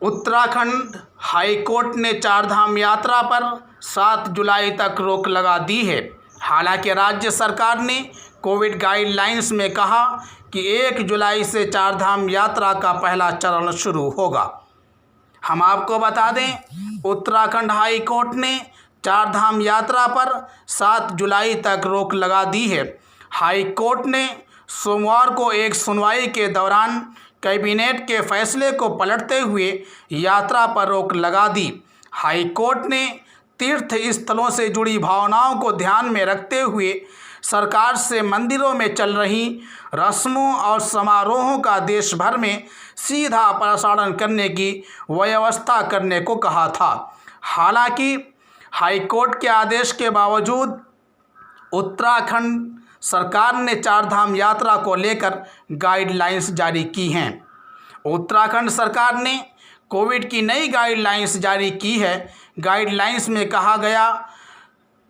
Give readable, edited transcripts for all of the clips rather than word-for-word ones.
Uttarakhand high court ने चारधाम यात्रा पर 7 जुलाई तक रोक लगा दी है। हालांकि राज्य सरकार ने कोविड गाइडलाइंस में कहा कि 1 जुलाई से चारधाम यात्रा का पहला चरण शुरू होगा। हम आपको बता दें, उत्तराखंड हाईकोर्ट ने चारधाम यात्रा पर 7 जुलाई तक रोक लगा दी है। हाईकोर्ट ने सोमवार को एक सुनवाई के दौरान कैबिनेट के फैसले को पलटते हुए यात्रा पर रोक लगा दी। हाईकोर्ट ने तीर्थ स्थलों से जुड़ी भावनाओं को ध्यान में रखते हुए सरकार से मंदिरों में चल रही रस्मों और समारोहों का देश भर में सीधा प्रसारण करने की व्यवस्था करने को कहा था। हालांकि हाईकोर्ट के आदेश के बावजूद उत्तराखंड सरकार ने चारधाम यात्रा को लेकर गाइडलाइंस जारी की हैं। उत्तराखंड सरकार ने कोविड की नई गाइडलाइंस जारी की है। गाइडलाइंस में कहा गया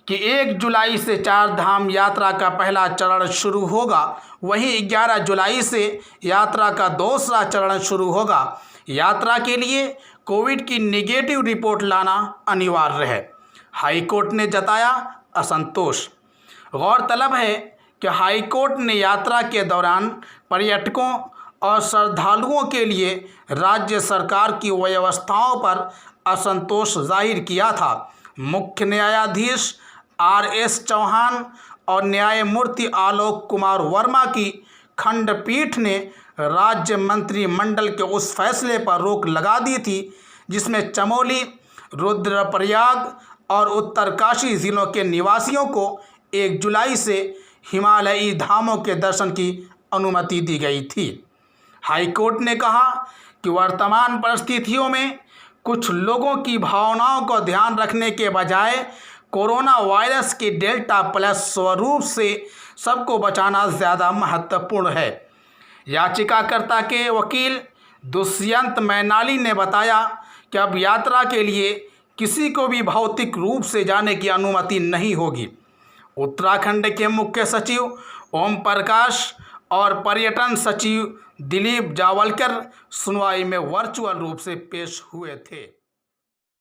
कि 1 जुलाई से चारधाम यात्रा का पहला चरण शुरू होगा, वहीं 11 जुलाई से यात्रा का दूसरा चरण शुरू होगा। यात्रा के लिए कोविड की नेगेटिव रिपोर्ट लाना अनिवार्य है। हाईकोर्ट ने जताया असंतोष। गौरतलब है कि हाईकोर्ट ने यात्रा के दौरान पर्यटकों और श्रद्धालुओं के लिए राज्य सरकार की व्यवस्थाओं पर असंतोष जाहिर किया था। मुख्य न्यायाधीश RS चौहान और न्यायमूर्ति आलोक कुमार वर्मा की खंडपीठ ने राज्य मंत्रिमंडल के उस फैसले पर रोक लगा दी थी जिसमें चमोली, रुद्रप्रयाग और उत्तरकाशी जिलों के निवासियों को 1 जुलाई से हिमालयी धामों के दर्शन की अनुमति दी गई थी। हाईकोर्ट ने कहा कि वर्तमान परिस्थितियों में कुछ लोगों की भावनाओं को ध्यान रखने के बजाय कोरोना वायरस के डेल्टा प्लस स्वरूप से सबको बचाना ज़्यादा महत्वपूर्ण है। याचिकाकर्ता के वकील दुष्यंत मैनाली ने बताया कि अब यात्रा के लिए किसी को भी भौतिक रूप से जाने की अनुमति नहीं होगी। उत्तराखंड के मुख्य सचिव ओम प्रकाश और पर्यटन सचिव दिलीप जावलकर सुनवाई में वर्चुअल रूप से पेश हुए थे।